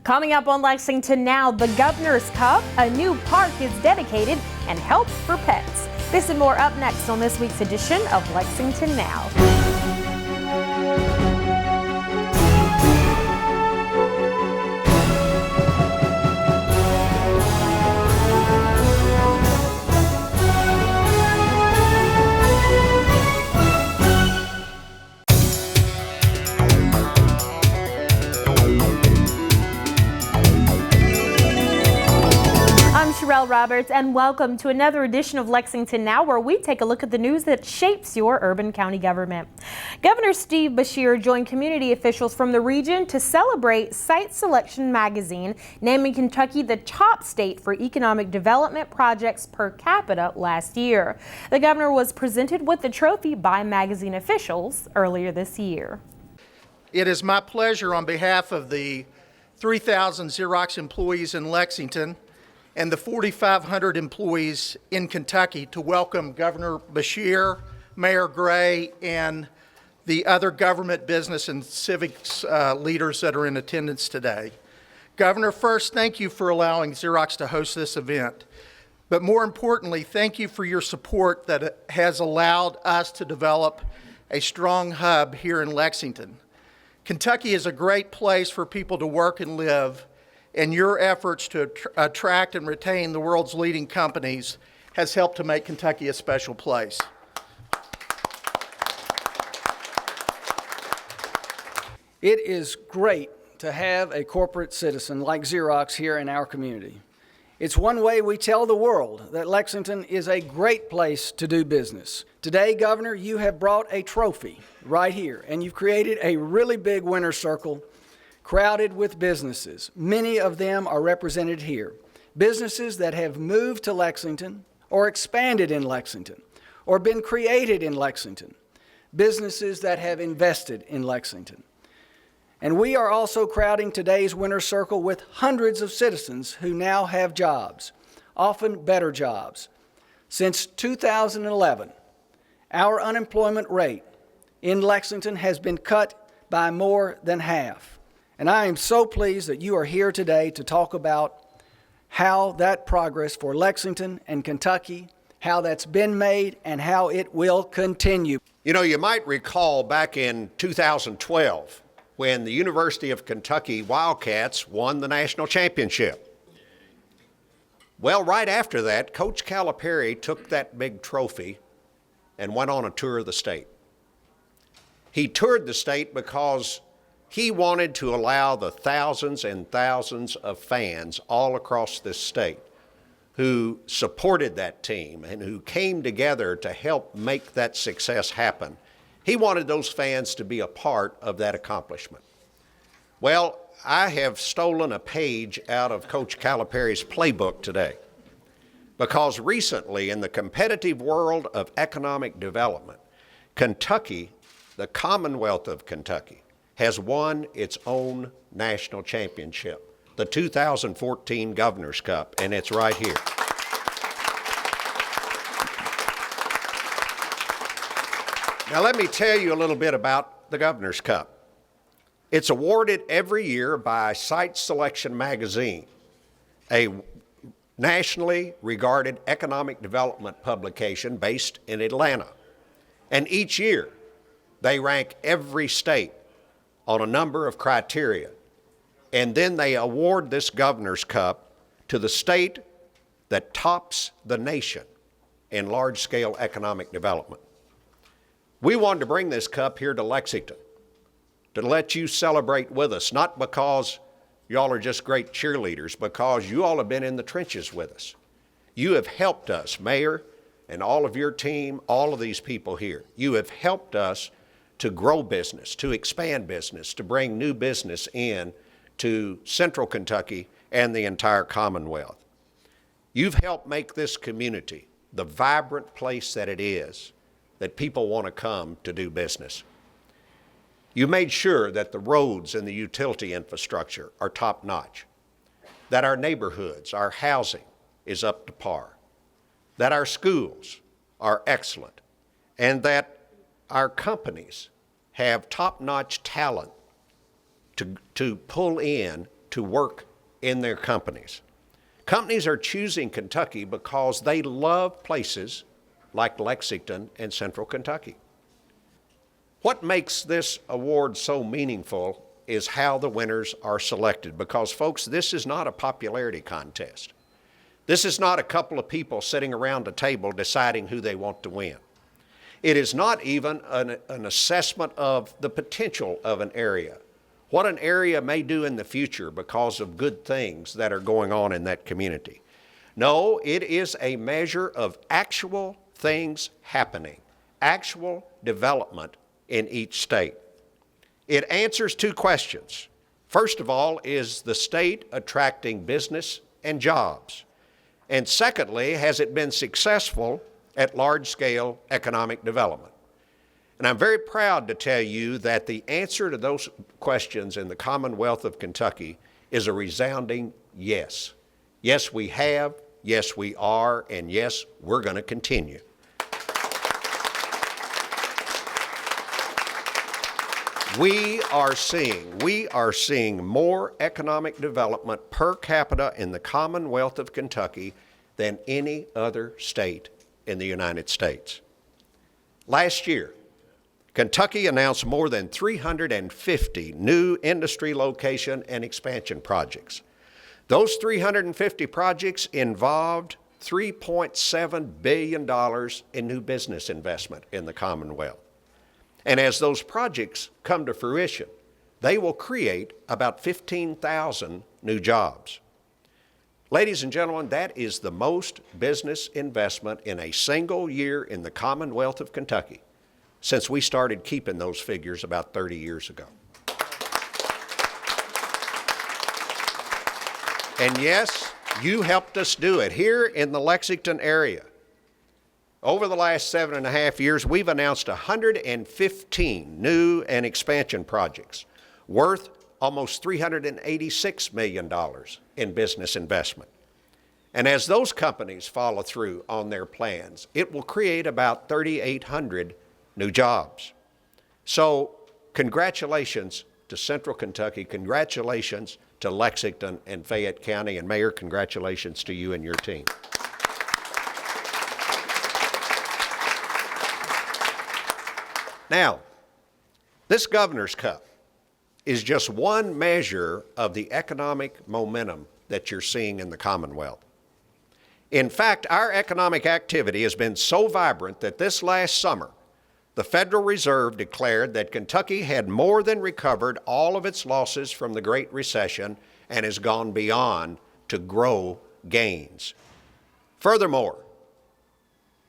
Coming up on Lexington Now, the Governor's Cup, a new park is dedicated, and help for pets. This and more up next on this week's edition of Lexington Now. Roberts, and welcome to another edition of Lexington Now, where we take a look at the news that shapes your urban county government. Governor Steve Beshear joined community officials from the region to celebrate Site Selection magazine, naming Kentucky the top state for economic development projects per capita last year. The governor was presented with the trophy by magazine officials earlier this year. It is my pleasure on behalf of the 3,000 Xerox employees in Lexington and the 4,500 employees in Kentucky to welcome Governor Beshear, Mayor Gray, and the other government, business, and civics leaders that are in attendance today. Governor, first, thank you for allowing Xerox to host this event. But more importantly, thank you for your support that has allowed us to develop a strong hub here in Lexington. Kentucky is a great place for people to work and live, and your efforts to attract and retain the world's leading companies has helped to make Kentucky a special place. It is great to have a corporate citizen like Xerox here in our community. It's one way we tell the world that Lexington is a great place to do business. Today, Governor, you have brought a trophy right here, and you've created a really big winner's circle crowded with businesses. Many of them are represented here. Businesses that have moved to Lexington or expanded in Lexington or been created in Lexington. Businesses that have invested in Lexington. And we are also crowding today's winner's circle with hundreds of citizens who now have jobs, often better jobs. Since 2011, our unemployment rate in Lexington has been cut by more than half. And I am so pleased that you are here today to talk about how that progress for Lexington and Kentucky, how that's been made, and how it will continue. You know, you might recall back in 2012 when the University of Kentucky Wildcats won the national championship. Well, right after that, Coach Calipari took that big trophy and went on a tour of the state. He toured the state because he wanted to allow the thousands and thousands of fans all across this state who supported that team and who came together to help make that success happen. He wanted those fans to be a part of that accomplishment. Well, I have stolen a page out of Coach Calipari's playbook today because recently in the competitive world of economic development, Kentucky, the Commonwealth of Kentucky, has won its own national championship, the 2014 Governor's Cup, and it's right here. Now let me tell you a little bit about the Governor's Cup. It's awarded every year by Site Selection magazine, a nationally regarded economic development publication based in Atlanta. And each year, they rank every state on a number of criteria, and then they award this Governor's Cup to the state that tops the nation in large-scale economic development. We wanted to bring this cup here to Lexington to let you celebrate with us, not because y'all are just great cheerleaders, because you all have been in the trenches with us. You have helped us, Mayor, and all of your team, all of these people here. You have helped us to grow business, to expand business, to bring new business in to Central Kentucky and the entire Commonwealth. You've helped make this community the vibrant place that it is, that people want to come to do business. You made sure that the roads and the utility infrastructure are top-notch, that our neighborhoods, our housing is up to par, that our schools are excellent, and that our companies have top-notch talent to pull in to work in their companies. Companies are choosing Kentucky because they love places like Lexington and Central Kentucky. What makes this award so meaningful is how the winners are selected, because folks, this is not a popularity contest. This is not a couple of people sitting around a table deciding who they want to win. It is not even an assessment of the potential of an area, what an area may do in the future because of good things that are going on in that community. No, it is a measure of actual things happening, actual development in each state. It answers two questions. First of all, is the state attracting business and jobs? And secondly, has it been successful at large-scale economic development? And I'm very proud to tell you that the answer to those questions in the Commonwealth of Kentucky is a resounding yes. Yes, we have, yes, we are, and yes, we're going to continue. We are seeing more economic development per capita in the Commonwealth of Kentucky than any other state in the United States. Last year, Kentucky announced more than 350 new industry location and expansion projects. Those 350 projects involved $3.7 billion in new business investment in the Commonwealth. And as those projects come to fruition, they will create about 15,000 new jobs. Ladies and gentlemen, that is the most business investment in a single year in the Commonwealth of Kentucky since we started keeping those figures about 30 years ago. And yes, you helped us do it here in the Lexington area. Over the last 7.5 years, we've announced 115 new and expansion projects worth almost $386 million in business investment. And as those companies follow through on their plans, it will create about 3,800 new jobs. So congratulations to Central Kentucky, congratulations to Lexington and Fayette County, and Mayor, congratulations to you and your team. Now, this Governor's Cup is just one measure of the economic momentum that you're seeing in the Commonwealth. In fact, our economic activity has been so vibrant that this last summer, the Federal Reserve declared that Kentucky had more than recovered all of its losses from the Great Recession and has gone beyond to grow gains. Furthermore,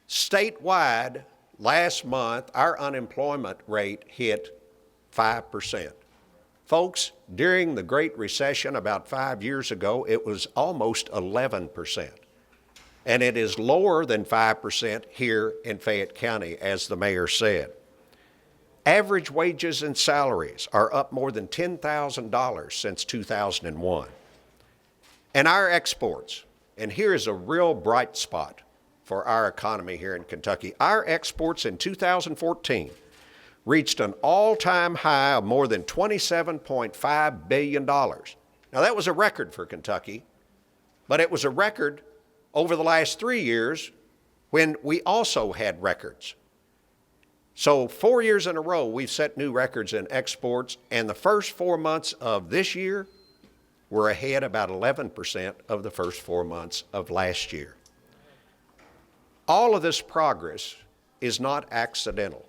statewide, last month, our unemployment rate hit 5%. Folks, during the Great Recession about 5 years ago, it was almost 11%. And it is lower than 5% here in Fayette County, as the mayor said. Average wages and salaries are up more than $10,000 since 2001. And our exports, and here is a real bright spot for our economy here in Kentucky. Our exports in 2014 reached an all-time high of more than $27.5 billion. Now, that was a record for Kentucky, but it was a record over the last 3 years when we also had records. So 4 years in a row, we've set new records in exports, and the first 4 months of this year, we're ahead about 11% of the first 4 months of last year. All of this progress is not accidental.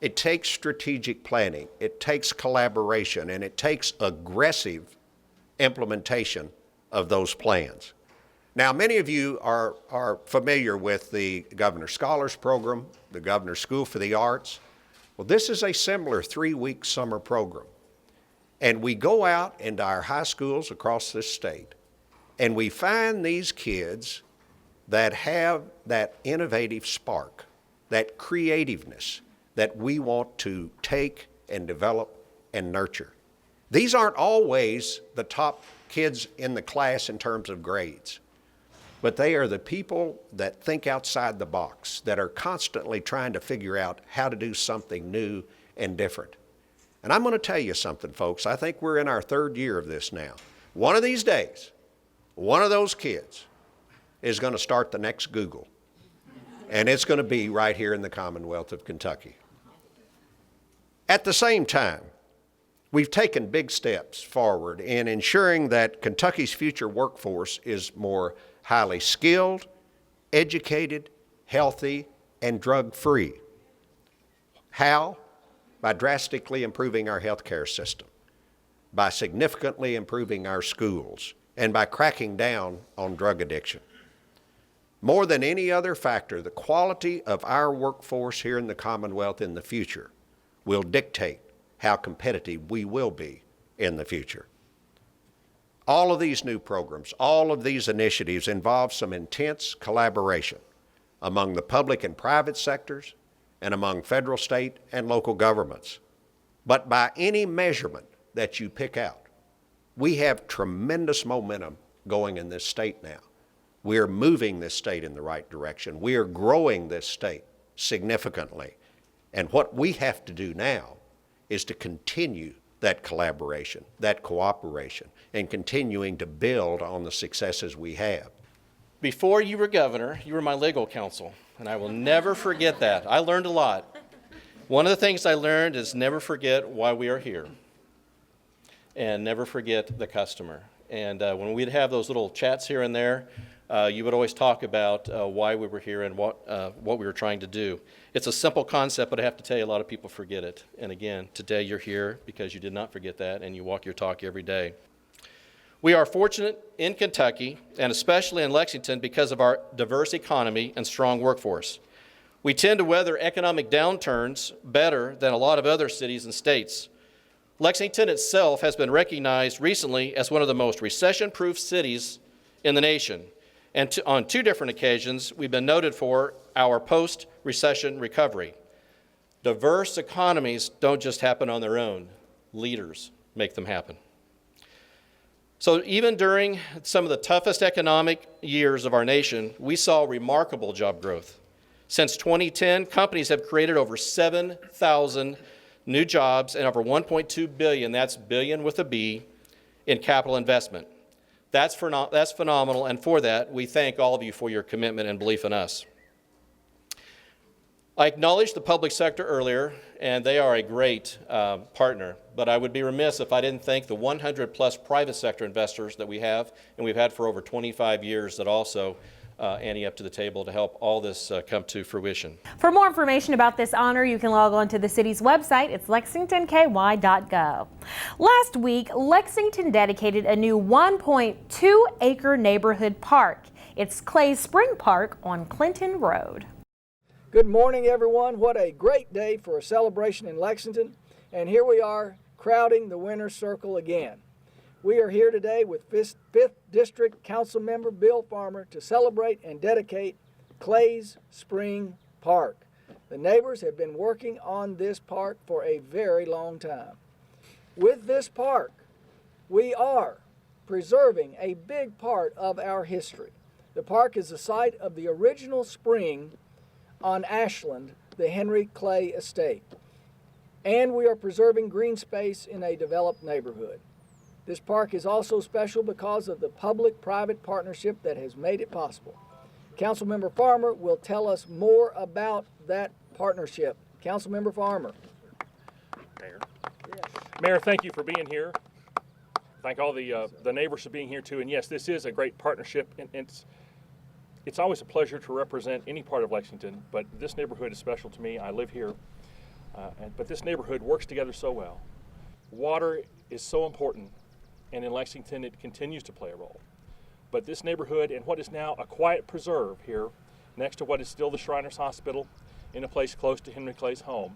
It takes strategic planning, it takes collaboration, and it takes aggressive implementation of those plans. Now, many of you are familiar with the Governor's Scholars Program, the Governor's School for the Arts. Well, this is a similar 3-week summer program. And we go out into our high schools across this state, and we find these kids that have that innovative spark, that creativeness that we want to take and develop and nurture. These aren't always the top kids in the class in terms of grades, but they are the people that think outside the box, that are constantly trying to figure out how to do something new and different. And I'm going to tell you something, folks. I think we're in our third year of this now. One of these days, one of those kids is going to start the next Google, and it's going to be right here in the Commonwealth of Kentucky. At the same time, we've taken big steps forward in ensuring that Kentucky's future workforce is more highly skilled, educated, healthy, and drug-free. How? By drastically improving our health care system, by significantly improving our schools, and by cracking down on drug addiction. More than any other factor, the quality of our workforce here in the Commonwealth in the future will dictate how competitive we will be in the future. All of these new programs, all of these initiatives involve some intense collaboration among the public and private sectors and among federal, state, and local governments. But by any measurement that you pick out, we have tremendous momentum going in this state now. We are moving this state in the right direction. We are growing this state significantly. And what we have to do now is to continue that collaboration, that cooperation, and continuing to build on the successes we have. Before you were governor, you were my legal counsel, and I will never forget that. I learned a lot. One of the things I learned is never forget why we are here, and never forget the customer. And when we'd have those little chats here and there, you would always talk about why we were here and what we were trying to do. It's a simple concept, but I have to tell you, a lot of people forget it. And again, today you're here because you did not forget that, and you walk your talk every day. We are fortunate in Kentucky, and especially in Lexington, because of our diverse economy and strong workforce. We tend to weather economic downturns better than a lot of other cities and states. Lexington itself has been recognized recently as one of the most recession-proof cities in the nation. And on two different occasions, we've been noted for our post-recession recovery. Diverse economies don't just happen on their own. Leaders make them happen. So even during some of the toughest economic years of our nation, we saw remarkable job growth. Since 2010, companies have created over 7,000 new jobs and over $1.2 billion, that's billion with a B, in capital investment. That's phenomenal, and for that, we thank all of you for your commitment and belief in us. I acknowledged the public sector earlier, and they are a great partner, but I would be remiss if I didn't thank the 100-plus private sector investors that we have, and we've had for over 25 years, that also ante up to the table to help all this come to fruition. For more information about this honor, you can log on to the city's website. It's lexingtonky.gov. Last week, Lexington dedicated a new 1.2-acre neighborhood park. It's Clay Spring Park on Clinton Road. Good morning, everyone. What a great day for a celebration in Lexington. And here we are, crowding the winner's circle again. We are here today with 5th District Council Member Bill Farmer to celebrate and dedicate Clay's Spring Park. The neighbors have been working on this park for a very long time. With this park, we are preserving a big part of our history. The park is the site of the original spring on Ashland, the Henry Clay estate. And we are preserving green space in a developed neighborhood. This park is also special because of the public-private partnership that has made it possible. Councilmember Farmer will tell us more about that partnership. Councilmember Farmer. Mayor. Yes. Mayor, thank you for being here. Thank all the neighbors for being here too. And yes, this is a great partnership. And it's always a pleasure to represent any part of Lexington, but this neighborhood is special to me. I live here, but this neighborhood works together so well. Water is so important, and in Lexington it continues to play a role. But this neighborhood and what is now a quiet preserve here, next to what is still the Shriners Hospital, in a place close to Henry Clay's home,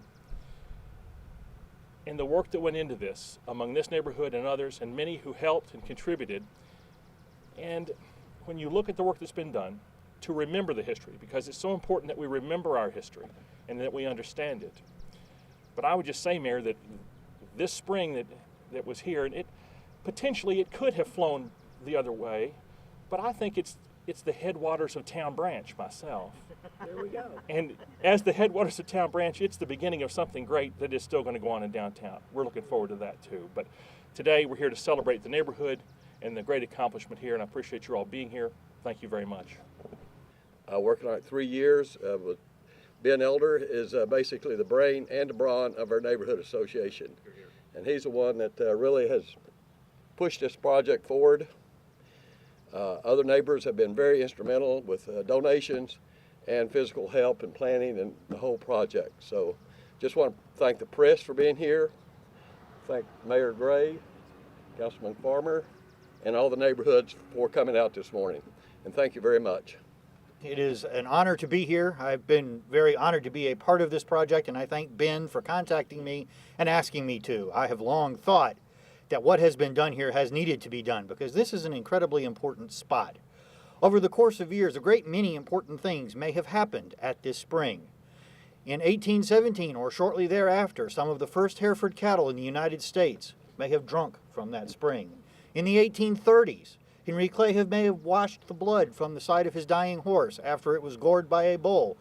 and the work that went into this among this neighborhood and others, and many who helped and contributed. And when you look at the work that's been done, to remember the history, because it's so important that we remember our history and that we understand it. But I would just say, Mayor, that this spring that was here, and potentially it could have flown the other way, but I think it's it's the Headwaters of Town branch myself. There we go. And as the Headwaters of Town branch, it's the beginning of something great that is still going to go on in downtown. We're looking forward to that too. But today we're here to celebrate the neighborhood and the great accomplishment here, and I appreciate you all being here. Thank you very much. Working on it 3 years. With Ben Elder is basically the brain and the brawn of our neighborhood association. And he's the one that really has pushed this project forward. Other neighbors have been very instrumental with donations and physical help and planning and the whole project. So just want to thank the press for being here, thank Mayor Gray, Councilman Farmer, and all the neighborhoods for coming out this morning. And thank you very much. It is an honor to be here. I've been very honored to be a part of this project, and I thank Ben for contacting me and asking me to. I have long thought that what has been done here has needed to be done because this is an incredibly important spot. Over the course of years, a great many important things may have happened at this spring. In 1817 or shortly thereafter, some of the first Hereford cattle in the United States may have drunk from that spring. In the 1830s, Henry Clay may have washed the blood from the side of his dying horse after it was gored by a bull.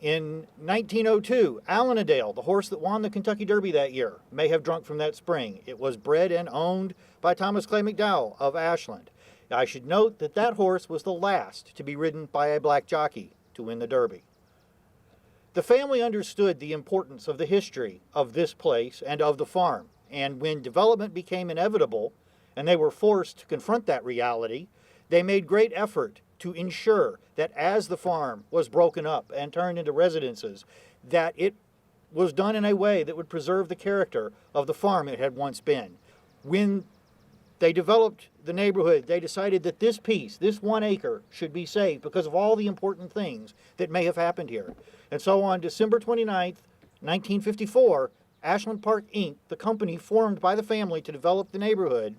In 1902, Allenadale, the horse that won the Kentucky Derby that year, may have drunk from that spring. It was bred and owned by Thomas Clay McDowell of Ashland. I should note that that horse was the last to be ridden by a black jockey to win the Derby. The family understood the importance of the history of this place and of the farm, and when development became inevitable and they were forced to confront that reality, they made great effort to ensure that as the farm was broken up and turned into residences, that it was done in a way that would preserve the character of the farm it had once been. When they developed the neighborhood, they decided that this piece, this 1 acre, should be saved because of all the important things that may have happened here. And so on December 29th, 1954, Ashland Park Inc., the company formed by the family to develop the neighborhood,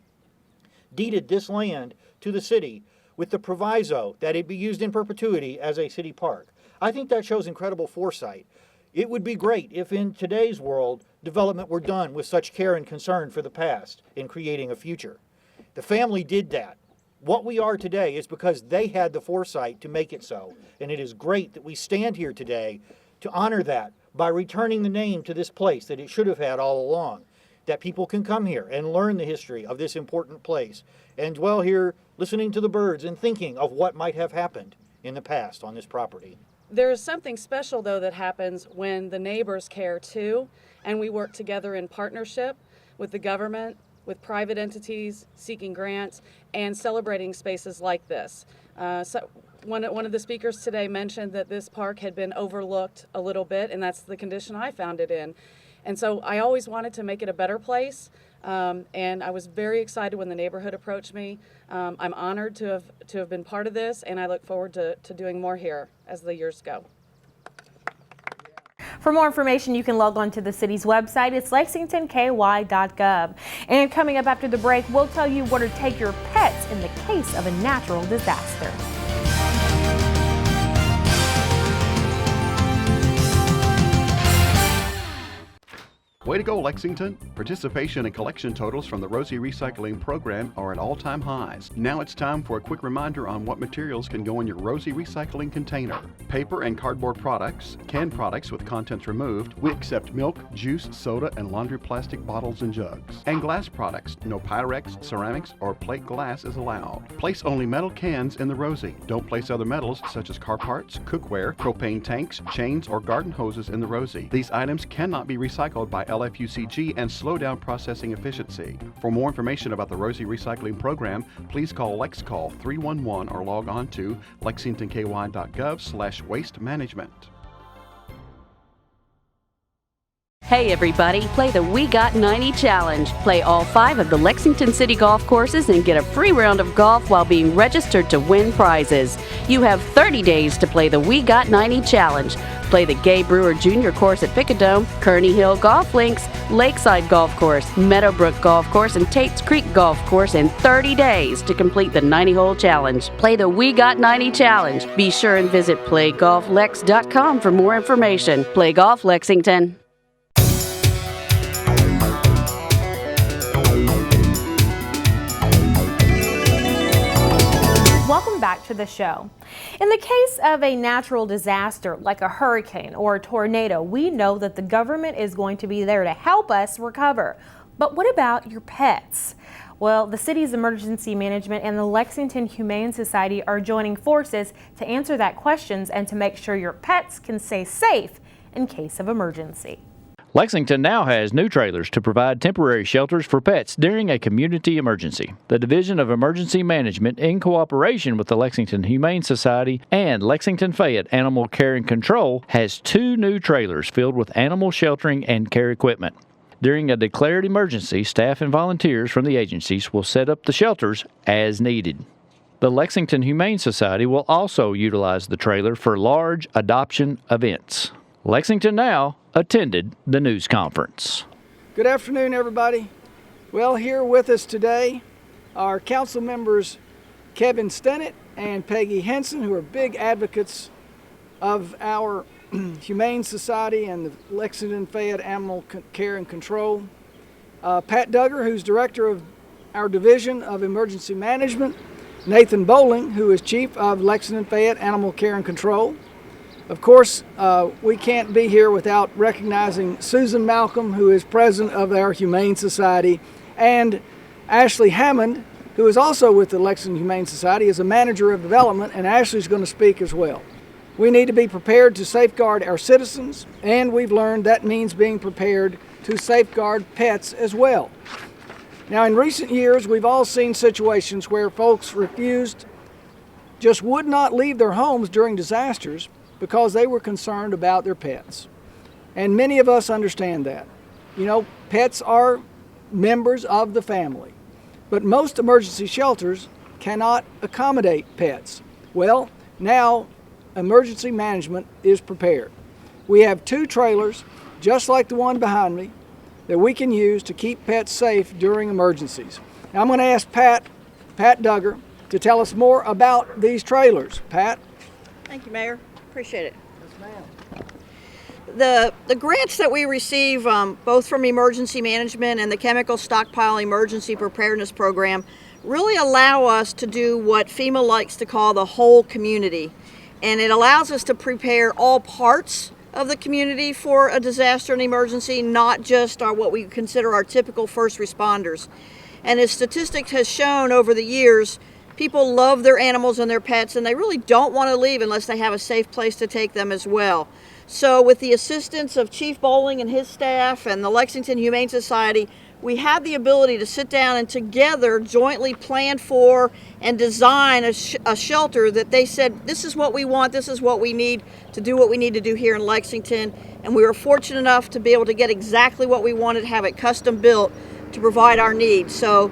deeded this land to the city with the proviso that it be used in perpetuity as a city park. I think that shows incredible foresight. It would be great if in today's world, development were done with such care and concern for the past in creating a future. The family did that. What we are today is because they had the foresight to make it so. And it is great that we stand here today to honor that by returning the name to this place that it should have had all along. That people can come here and learn the history of this important place and dwell here listening to the birds and thinking of what might have happened in the past on this property. There is something special, though, that happens when the neighbors care, too, and we work together in partnership with the government, with private entities, seeking grants, and celebrating spaces like this. So one of the speakers today mentioned that this park had been overlooked a little bit, and that's the condition I found it in. And so I always wanted to make it a better place, and I was very excited when the neighborhood approached me. I'm honored to have been part of this, and I look forward to doing more here as the years go. For more information, you can log on to the city's website. It's lexingtonky.gov. And coming up after the break, we'll tell you where to take your pets in the case of a natural disaster. Way to go, Lexington! Participation and collection totals from the Rosie Recycling Program are at all-time highs. Now it's time for a quick reminder on what materials can go in your Rosie Recycling container. Paper and cardboard products, canned products with contents removed. We accept milk, juice, soda, and laundry plastic bottles and jugs. And glass products. No Pyrex, ceramics, or plate glass is allowed. Place only metal cans in the Rosie. Don't place other metals such as car parts, cookware, propane tanks, chains, or garden hoses in the Rosie. These items cannot be recycled by LFUCG and slow down processing efficiency. For more information about the Rosie Recycling Program, please call LexCall 311 or log on to lexingtonky.gov/waste management. Hey everybody, play the We Got 90 Challenge. Play all 5 of the Lexington City golf courses and get a free round of golf while being registered to win prizes. You have 30 days to play the We Got 90 Challenge. Play the Gay Brewer Jr. course at Picadome, Kearney Hill Golf Links, Lakeside Golf Course, Meadowbrook Golf Course, and Tate's Creek Golf Course in 30 days to complete the 90-hole challenge. Play the We Got 90 Challenge. Be sure and visit playgolflex.com for more information. Play golf, Lexington. Welcome back back to the show. In the case of a natural disaster like a hurricane or a tornado, we know that the government is going to be there to help us recover. But what about your pets? Well, the city's emergency management and the Lexington Humane Society are joining forces to answer that questions and to make sure your pets can stay safe in case of emergency. Lexington now has new trailers to provide temporary shelters for pets during a community emergency. The Division of Emergency Management, in cooperation with the Lexington Humane Society and Lexington Fayette Animal Care and Control, has 2 new trailers filled with animal sheltering and care equipment. During a declared emergency, staff and volunteers from the agencies will set up the shelters as needed. The Lexington Humane Society will also utilize the trailer for large adoption events. Lexington Now attended the news conference. Good afternoon, everybody. Well, here with us today are council members Kevin Stennett and Peggy Henson, who are big advocates of our Humane Society and the Lexington Fayette Animal Care and Control. Pat Duggar, who's director of our Division of Emergency Management. Nathan Bowling, who is chief of Lexington Fayette Animal Care and Control. Of course, we can't be here without recognizing Susan Malcolm, who is president of our Humane Society, and Ashley Hammond, who is also with the Lexington Humane Society as a manager of development, and Ashley's going to speak as well. We need to be prepared to safeguard our citizens, and we've learned that means being prepared to safeguard pets as well. Now, in recent years, we've all seen situations where folks just would not leave their homes during disasters because they were concerned about their pets. And many of us understand that. You know, pets are members of the family, but most emergency shelters cannot accommodate pets. Well, now emergency management is prepared. We have 2 trailers, just like the one behind me, that we can use to keep pets safe during emergencies. Now I'm going to ask Pat Duggar to tell us more about these trailers. Pat? Thank you, Mayor. Appreciate it. Yes, ma'am. The grants that we receive, both from emergency management and the chemical stockpile emergency preparedness program, really allow us to do what FEMA likes to call the whole community. And it allows us to prepare all parts of the community for a disaster and emergency, not just what we consider our typical first responders. And as statistics has shown over the years, people love their animals and their pets, and they really don't want to leave unless they have a safe place to take them as well. So with the assistance of Chief Bowling and his staff and the Lexington Humane Society, we have the ability to sit down and together jointly plan for and design a shelter that they said, this is what we want, this is what we need to do what we need to do here in Lexington. And we were fortunate enough to be able to get exactly what we wanted, have it custom built to provide our needs. So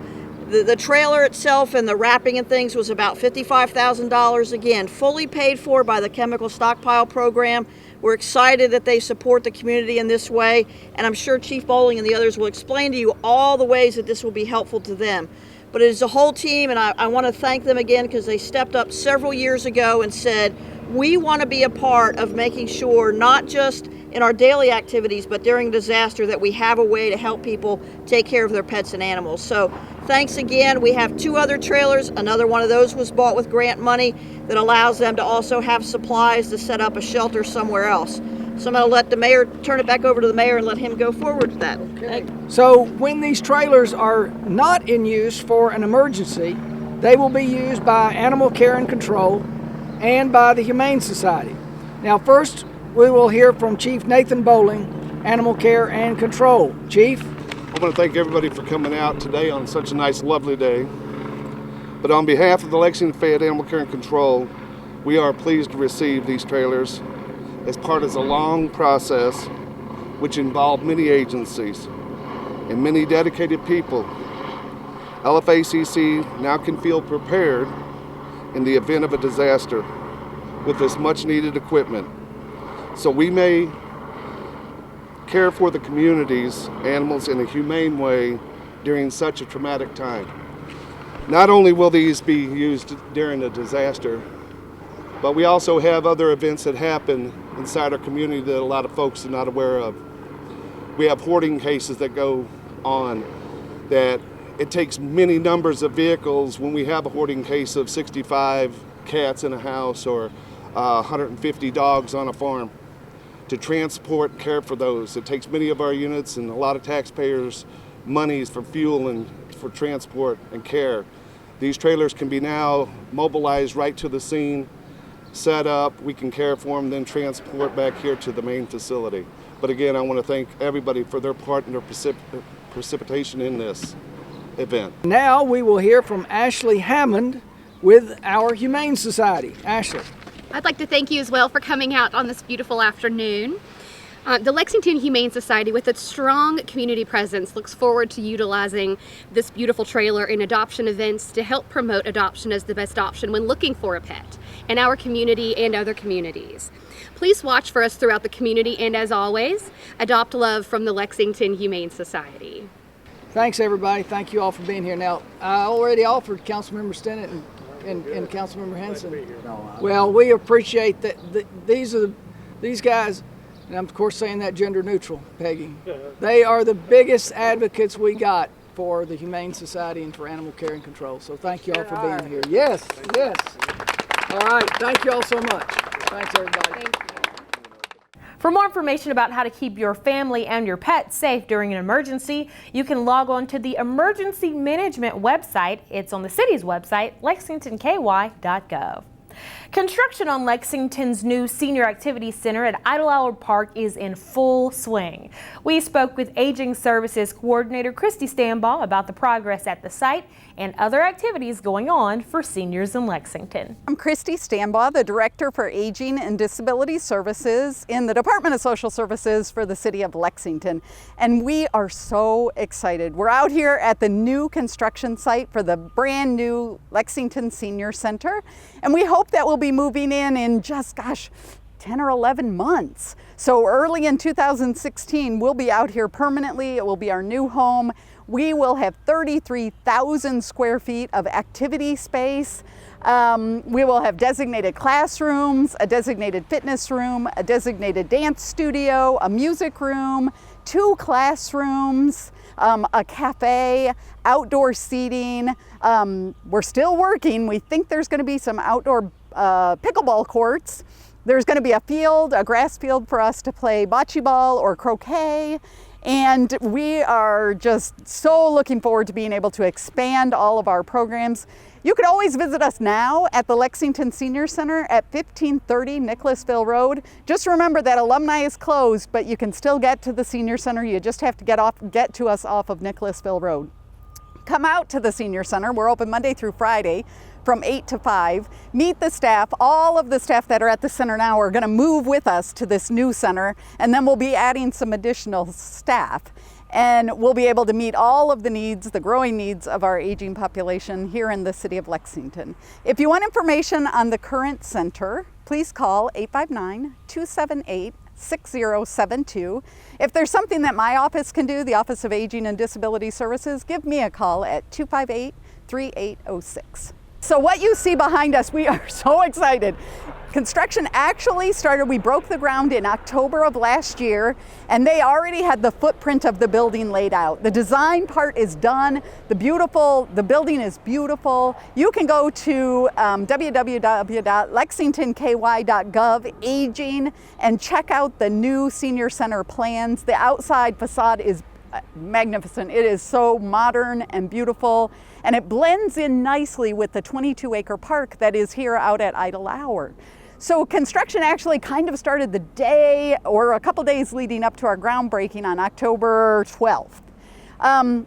the trailer itself and the wrapping and things was about $55,000, again, fully paid for by the chemical stockpile program. We're excited that they support the community in this way, and I'm sure Chief Bowling and the others will explain to you all the ways that this will be helpful to them. But it is a whole team, and I want to thank them again because they stepped up several years ago and said, we want to be a part of making sure, not just in our daily activities, but during a disaster, that we have a way to help people take care of their pets and animals. So thanks again. We have 2 other trailers. Another one of those was bought with grant money that allows them to also have supplies to set up a shelter somewhere else. So I'm going to let the mayor, turn it back over to the mayor and let him go forward with that. Okay. So when these trailers are not in use for an emergency, they will be used by Animal Care and Control and by the Humane Society. Now first, we will hear from Chief Nathan Bowling, Animal Care and Control. Chief? I want to thank everybody for coming out today on such a nice, lovely day. But on behalf of the Lexington Fayette Animal Care and Control, we are pleased to receive these trailers as part of a long process which involved many agencies and many dedicated people. LFACC now can feel prepared in the event of a disaster with this much needed equipment. So we may care for the community's animals in a humane way during such a traumatic time. Not only will these be used during a disaster, but we also have other events that happen inside our community that a lot of folks are not aware of. We have hoarding cases that go on that it takes many numbers of vehicles when we have a hoarding case of 65 cats in a house or 150 dogs on a farm to transport and care for those. It takes many of our units and a lot of taxpayers' monies for fuel and for transport and care. These trailers can be now mobilized right to the scene, set up, we can care for them, then transport back here to the main facility. But again, I want to thank everybody for their part and their precipitation in this event. Now we will hear from Ashley Hammond with our Humane Society. Ashley. I'd like to thank you as well for coming out on this beautiful afternoon. The Lexington Humane Society, with its strong community presence, looks forward to utilizing this beautiful trailer in adoption events to help promote adoption as the best option when looking for a pet in our community and other communities. Please watch for us throughout the community, and as always, adopt love from the Lexington Humane Society. Thanks, everybody. Thank you all for being here. Now, I already offered Councilmember Stinnett and Councilmember Henson. Well, we appreciate that these guys. And I'm of course saying that gender neutral, Peggy. They are the biggest advocates we got for the Humane Society and for animal care and control. So thank you all for being here. Yes, yes. All right, thank you all so much. Thanks, everybody. For more information about how to keep your family and your pet safe during an emergency, you can log on to the Emergency Management website. It's on the city's website, lexingtonky.gov. Construction on Lexington's new Senior Activity Center at Idlehour Park is in full swing. We spoke with Aging Services Coordinator Christy Stambaugh about the progress at the site and other activities going on for seniors in Lexington. I'm Christy Stambaugh, the Director for Aging and Disability Services in the Department of Social Services for the City of Lexington. And we are so excited. We're out here at the new construction site for the brand new Lexington Senior Center. And we hope that we'll be moving in just, 10 or 11 months. So early in 2016, we'll be out here permanently. It will be our new home. We will have 33,000 square feet of activity space. We will have designated classrooms, a designated fitness room, a designated dance studio, a music room, 2 classrooms, a cafe, outdoor seating. We're still working. We think there's going to be some outdoor pickleball courts. There's going to be a field, a grass field for us to play bocce ball or croquet. And we are just so looking forward to being able to expand all of our programs. You can always visit us now at the Lexington Senior Center at 1530 Nicholasville Road. Just remember that alumni is closed, but you can still get to the Senior Center. You just have to get to us off of Nicholasville Road. Come out to the Senior Center. We're open Monday through Friday from 8 to 5. Meet the staff. All of the staff that are at the center now are going to move with us to this new center, and then we'll be adding some additional staff. And we'll be able to meet all of the needs, the growing needs of our aging population here in the city of Lexington. If you want information on the current center, please call 859-278-6072. If there's something that my office can do, the Office of Aging and Disability Services, give me a call at 258-3806. So what you see behind us, we are so excited. Construction actually started, we broke the ground in October of last year, and they already had the footprint of the building laid out. The design part is done. The building is beautiful. You can go to www.lexingtonky.gov aging and check out the new senior center plans. The outside facade is magnificent. It is so modern and beautiful, and it blends in nicely with the 22-acre park that is here out at Idlehour. So construction actually kind of started the day or a couple days leading up to our groundbreaking on October 12th.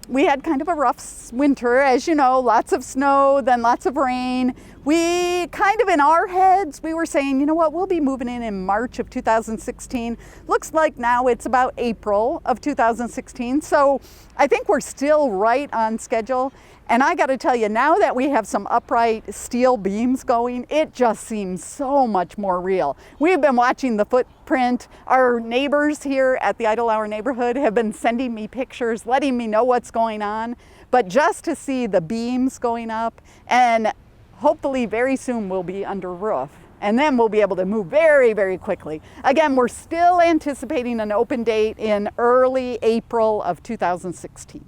We had kind of a rough winter, as you know, lots of snow, then lots of rain. We kind of in our heads, we were saying, you know what, we'll be moving in March of 2016. Looks like now it's about April of 2016. So I think we're still right on schedule. And I got to tell you, now that we have some upright steel beams going, it just seems so much more real. We've been watching the footprint. Our neighbors here at the Idlehour neighborhood have been sending me pictures, letting me know what's going on. But just to see the beams going up, and hopefully very soon we'll be under roof. And then we'll be able to move very, very quickly. Again, we're still anticipating an open date in early April of 2016.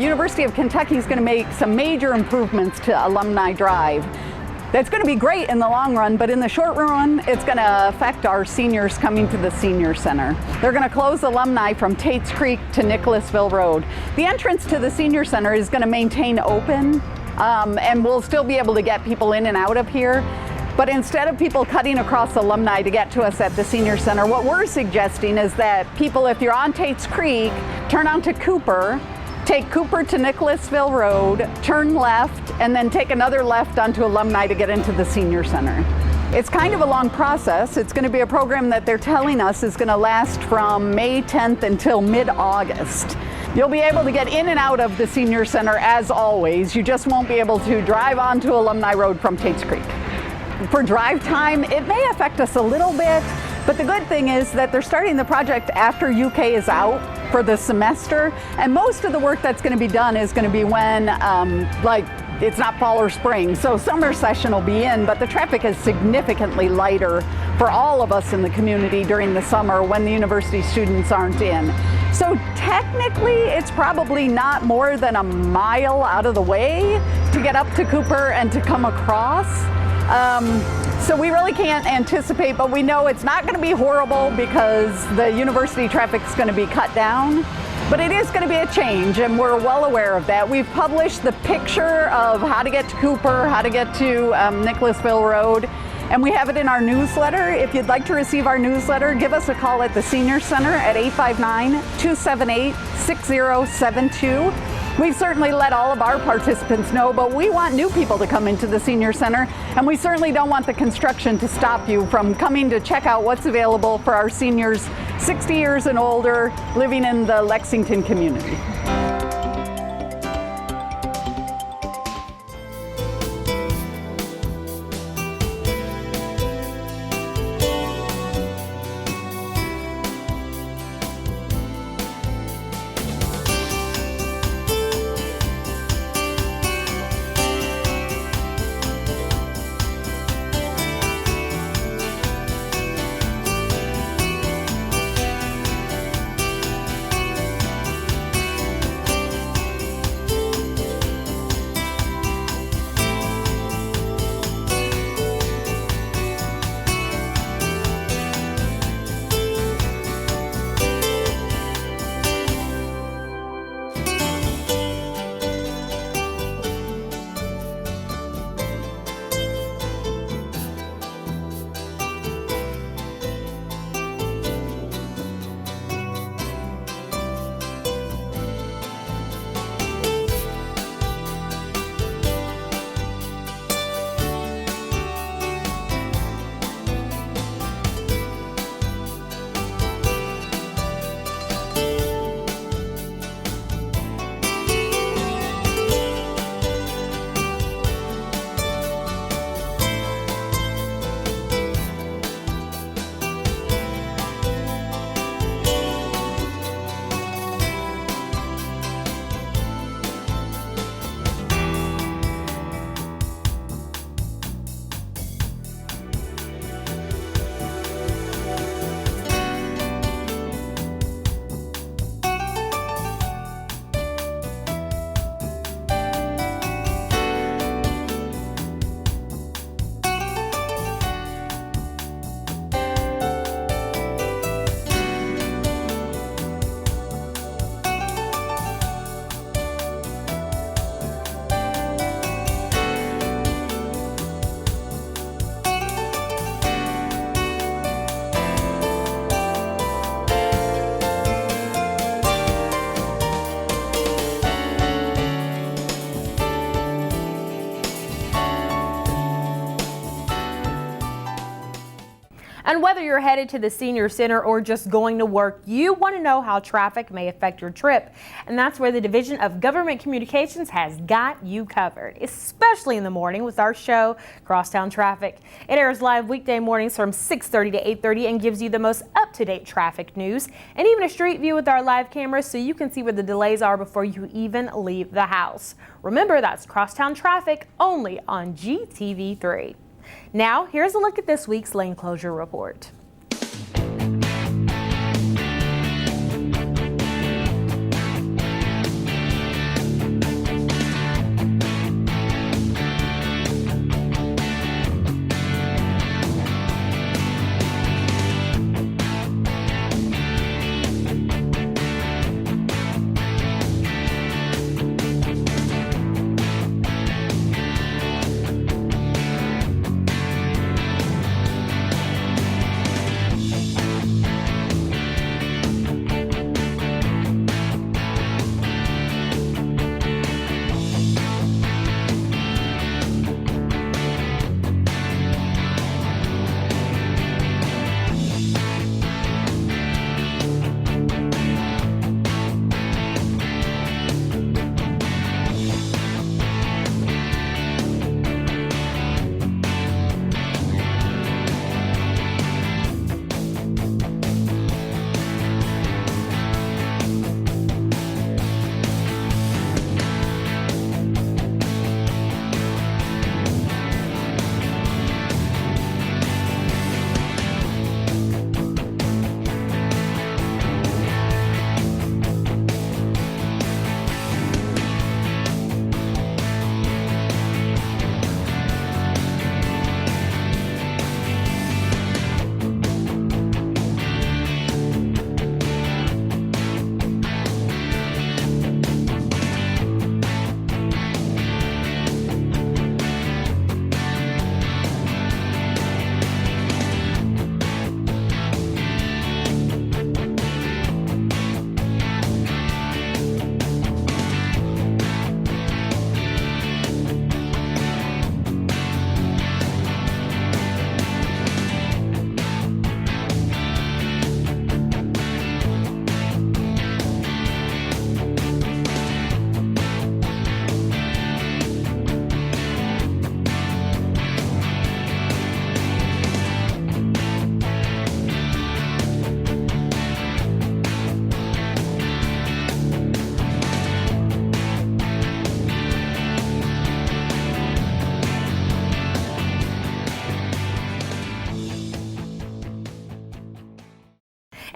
University of Kentucky is going to make some major improvements to Alumni Drive. That's going to be great in the long run, but in the short run, it's going to affect our seniors coming to the Senior Center. They're going to close Alumni from Tates Creek to Nicholasville Road. The entrance to the Senior Center is going to maintain open, and we'll still be able to get people in and out of here. But instead of people cutting across Alumni to get to us at the Senior Center, what we're suggesting is that people, if you're on Tates Creek, turn onto Cooper, take Cooper to Nicholasville Road, turn left, and then take another left onto Alumni to get into the Senior Center. It's kind of a long process. It's going to be a program that they're telling us is going to last from May 10th until mid-August. You'll be able to get in and out of the Senior Center as always. You just won't be able to drive onto Alumni Road from Tates Creek. For drive time, it may affect us a little bit, but the good thing is that they're starting the project after UK is out for the semester, and most of the work that's going to be done is going to be when, it's not fall or spring, so summer session will be in, but the traffic is significantly lighter for all of us in the community during the summer when the university students aren't in. So technically, it's probably not more than a mile out of the way to get up to Cooper and to come across. So we really can't anticipate, but we know it's not going to be horrible because the university traffic is going to be cut down. But it is going to be a change, and we're well aware of that. We've published the picture of how to get to Cooper, how to get to Nicholasville Road, and we have it in our newsletter. If you'd like to receive our newsletter, give us a call at the Senior Center at 859-278-6072. We've certainly let all of our participants know, but we want new people to come into the Senior Center, and we certainly don't want the construction to stop you from coming to check out what's available for our seniors 60 years and older living in the Lexington community. And whether you're headed to the Senior Center or just going to work, you want to know how traffic may affect your trip. And that's where the Division of Government Communications has got you covered, especially in the morning with our show, Crosstown Traffic. It airs live weekday mornings from 6:30 to 8:30 and gives you the most up-to-date traffic news and even a street view with our live cameras so you can see where the delays are before you even leave the house. Remember, that's Crosstown Traffic only on GTV3. Now, here's a look at this week's lane closure report.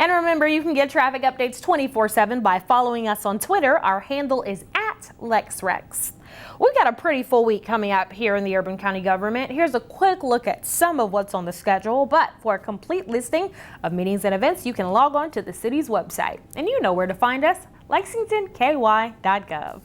And remember, you can get traffic updates 24/7 by following us on Twitter. Our handle is @LexRex. We've got a pretty full week coming up here in the Urban County government. Here's a quick look at some of what's on the schedule, but for a complete listing of meetings and events, you can log on to the city's website. And you know where to find us, lexingtonky.gov.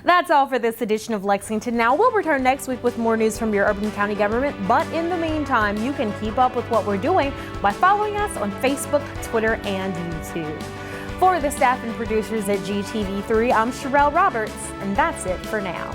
That's all for this edition of Lexington Now. We'll return next week with more news from your Urban County government, but in the meantime, you can keep up with what we're doing by following us on Facebook, Twitter, and YouTube. For the staff and producers at GTV3, I'm Sherelle Roberts, and that's it for now.